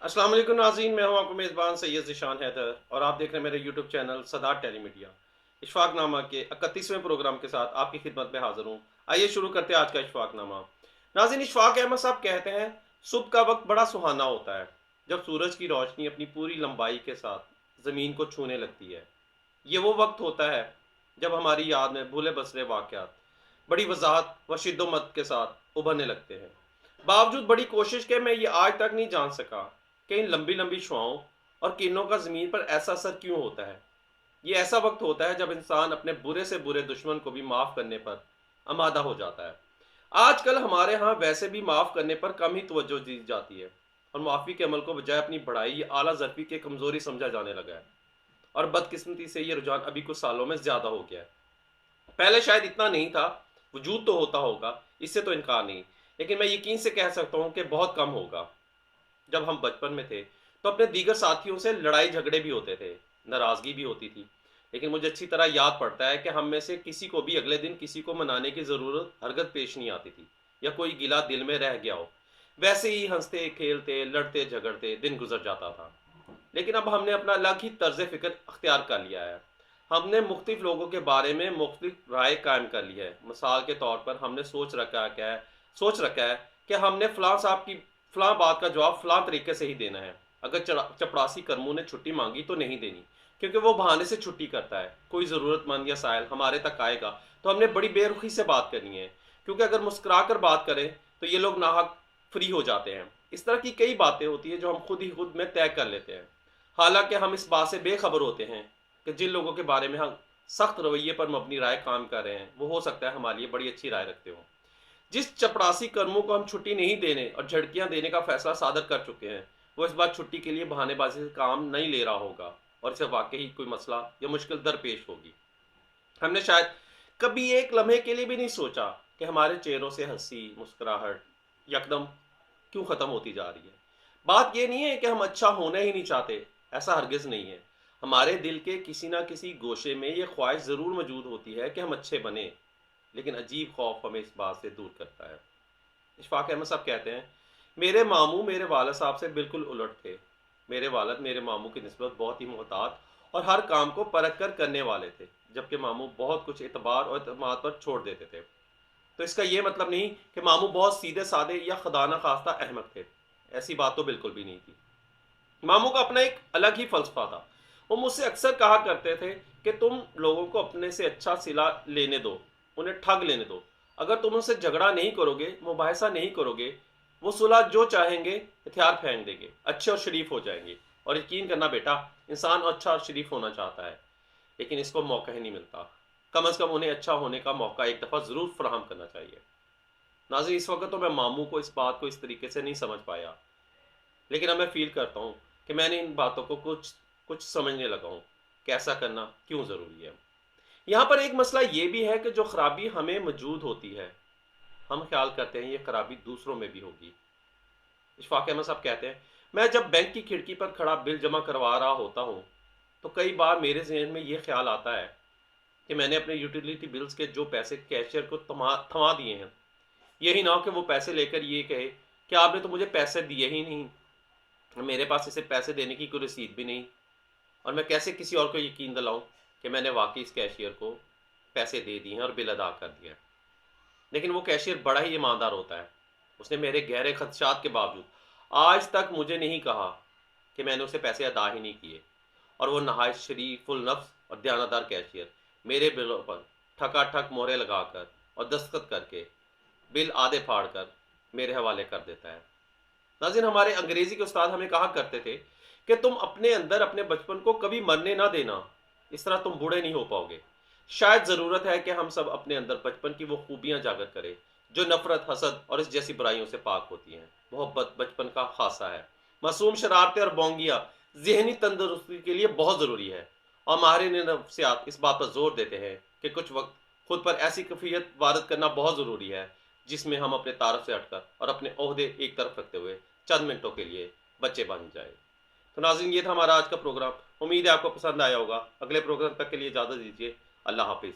अस्सलाम वालेकुम नाज़रीन, मैं हूं आपका मेज़बान सैयद ज़िशान हैदर और आप देख रहे हैं मेरे यूट्यूब चैनल सदार टेलीमीडिया। इशफाकनामा के 31वें प्रोग्राम के साथ आपकी खिदमत में हाज़िर हूं। आइए शुरू करते हैं आज का इशफाकनामा। नाज़रीन, इशफाक अहमद साहब कहते हैं, सुबह का वक्त बड़ा सुहाना होता है जब सूरज की रोशनी अपनी पूरी लंबाई के साथ ज़मीन को छूने लगती है। ये वो वक्त होता है जब हमारी याद में भूले बसरे वाक़यात बड़ी वज़ाहत व शिद्दत के साथ उभरने लगते हैं। बावजूद बड़ी कोशिश के मैं ये आज तक नहीं जान सका कि इन लंबी लंबी शुआओं और किरणों का ज़मीन पर ऐसा असर क्यों होता है। ये ऐसा वक्त होता है जब इंसान अपने बुरे से बुरे दुश्मन को भी माफ़ करने पर आमादा हो जाता है। आजकल हमारे यहाँ वैसे भी माफ़ करने पर कम ही तवज्जो दी जाती है और माफ़ी के अमल को बजाय अपनी बड़ाई या आला ज़रफ़ी की कमज़ोरी समझा जाने लगा है। और बदकिस्मती से ये रुझान अभी कुछ सालों में ज़्यादा हो गया है। पहले शायद इतना नहीं था, वजूद तो होता होगा, इससे तो इनकार नहीं, लेकिन मैं यकीन से कह सकता हूँ कि बहुत कम होगा। जब हम बचपन में थे तो अपने दीगर साथियों से लड़ाई झगड़े भी होते थे, नाराज़गी भी होती थी, लेकिन मुझे अच्छी तरह याद पड़ता है कि हम में से किसी को भी अगले दिन किसी को मनाने की ज़रूरत हरगज़ पेश नहीं आती थी, या कोई गिला दिल में रह गया हो। वैसे ही हंसते खेलते लड़ते झगड़ते दिन गुजर जाता था। लेकिन अब हमने अपना अलग ही तर्ज फ़िक्र अख्तियार कर लिया है। हमने मुख्तलिफ लोगों के बारे में मुख्तलिफ राय कायम कर ली है। मिसाल के तौर पर हमने सोच रखा है कि हमने फ़लाँ साहब की फ़लाँ बात का जवाब फ़लाँ तरीके से ही देना है। अगर चपड़ासी करमू ने छुट्टी मांगी तो नहीं देनी, क्योंकि वो बहाने से छुट्टी करता है। कोई ज़रूरतमंद या साइल हमारे तक आएगा तो हमने बड़ी बेरुखी से बात करनी है, क्योंकि अगर मुस्कुरा कर बात करें तो ये लोग नाहक फ्री हो जाते हैं। इस तरह की कई बातें होती हैं जो हम खुद ही खुद में तय कर लेते हैं। हालांकि हम इस बात से बेखबर होते हैं कि जिन लोगों के बारे में हम सख्त रवैये पर मबनी राय काम कर रहे हैं, वो हो सकता है हमारे लिए बड़ी अच्छी राय रखते हों। जिस चपड़ासी कर्मों को हम छुट्टी नहीं देने और झटकियां देने का फैसला सादर कर चुके हैं, वो इस बार छुट्टी के लिए बहानेबाजी से काम नहीं ले रहा होगा और इसे वाकई कोई मसला या मुश्किल दरपेश होगी। हमने शायद कभी एक लम्हे के लिए भी नहीं सोचा कि हमारे चेहरों से हंसी मुस्कुराहट यकदम क्यों ख़त्म होती जा रही है। बात यह नहीं है कि हम अच्छा होना ही नहीं चाहते, ऐसा हरगिज़ नहीं है। हमारे दिल के किसी ना किसी गोशे में ये ख्वाहिश ज़रूर मौजूद होती है कि हम अच्छे बने, लेकिन अजीब खौफ हमें इस बात से दूर करता है। इशफाक अहमद साहब कहते हैं, मेरे मामू मेरे वालद साहब से बिल्कुल उलट थे। मेरे वालद मेरे मामू की निस्बत बहुत ही मोहतात और हर काम को परख कर करने वाले थे, जबकि मामू बहुत कुछ एतबार और एतमाद पर छोड़ देते थे। तो इसका ये मतलब नहीं कि मामू बहुत सीधे साधे या खुदा न खास्ता अहमक थे। ऐसी बात तो बिल्कुल भी नहीं थी। मामू का अपना एक अलग ही फलसफा था। वो मुझसे अक्सर कहा करते थे कि तुम लोगों को अपने से अच्छा सिला लेने दो, उन्हें ठग लेने दो। अगर तुम उनसे झगड़ा नहीं करोगे, मुबाहिसा नहीं करोगे, वो सुलह जो चाहेंगे हथियार फेंक देंगे, अच्छे और शरीफ हो जाएंगे। और यकीन करना बेटा, इंसान अच्छा और शरीफ होना चाहता है, लेकिन इसको मौका ही नहीं मिलता। कम अज़ कम उन्हें अच्छा होने का मौका एक दफ़ा ज़रूर फराहम करना चाहिए। नाज़रीन, इस वक्त तो मैं मामू को इस बात को इस तरीके से नहीं समझ पाया, लेकिन अब मैं फ़ील करता हूँ कि मैंने इन बातों को कुछ कुछ समझने लगा हूँ कि ऐसा करना क्यों ज़रूरी है। यहाँ पर एक मसला ये भी है कि जो खराबी हमें मौजूद होती है, हम ख्याल करते हैं ये खराबी दूसरों में भी होगी। इशफाक अहमद साहब कहते हैं, मैं जब बैंक की खिड़की पर खड़ा बिल जमा करवा रहा होता हूँ, तो कई बार मेरे जहन में ये ख्याल आता है कि मैंने अपने यूटिलिटी बिल्स के जो पैसे कैशियर को थमा थमा दिए हैं, यही ना हो कि वो पैसे लेकर ये कहे कि आपने तो मुझे पैसे दिए ही नहीं, मेरे पास इसे पैसे देने की कोई रसीद भी नहीं, और मैं कैसे किसी और को यकीन दिलाऊं कि मैंने वाकई इस कैशियर को पैसे दे दिए हैं और बिल अदा कर दिया है। लेकिन वो कैशियर बड़ा ही ईमानदार होता है। उसने मेरे गहरे खदशात के बावजूद आज तक मुझे नहीं कहा कि मैंने उसे पैसे अदा ही नहीं किए, और वो नहायत शरीफुल नफ्स और दयानतदार कैशियर मेरे बिलों पर ठकाठक मोहरें लगाकर और दस्तखत करके बिल आधे फाड़ कर मेरे हवाले कर देता है। नाज़रीन, हमारे अंग्रेजी के उस्ताद हमें कहा करते थे कि तुम अपने अंदर अपने बचपन को कभी मरने ना देना, इस तरह तुम बूढ़े नहीं हो पाओगे। शायद ज़रूरत है कि हम सब अपने अंदर बचपन की वो खूबियाँ जागर करें जो नफ़रत, हसद और इस जैसी बुराइयों से पाक होती हैं। मोहब्बत बचपन का खासा है। मासूम शरारतें और बोंगियाँ ज़हनी तंदुरुस्ती के लिए बहुत ज़रूरी है, और माहिरीन नफ्सियात इस बात पर ज़ोर देते हैं कि कुछ वक्त खुद पर ऐसी कैफियत वारद करना बहुत ज़रूरी है जिसमें हम अपने तारफ़ से हटकर और अपने ओहदे एक तरफ रखते हुए चंद मिनटों के लिए बच्चे बन जाए। तो नाज़रीन, ये था हमारा आज का प्रोग्राम। उम्मीद है आपको पसंद आया होगा। अगले प्रोग्राम तक के लिए इजाज़त दीजिए। अल्लाह हाफिज़।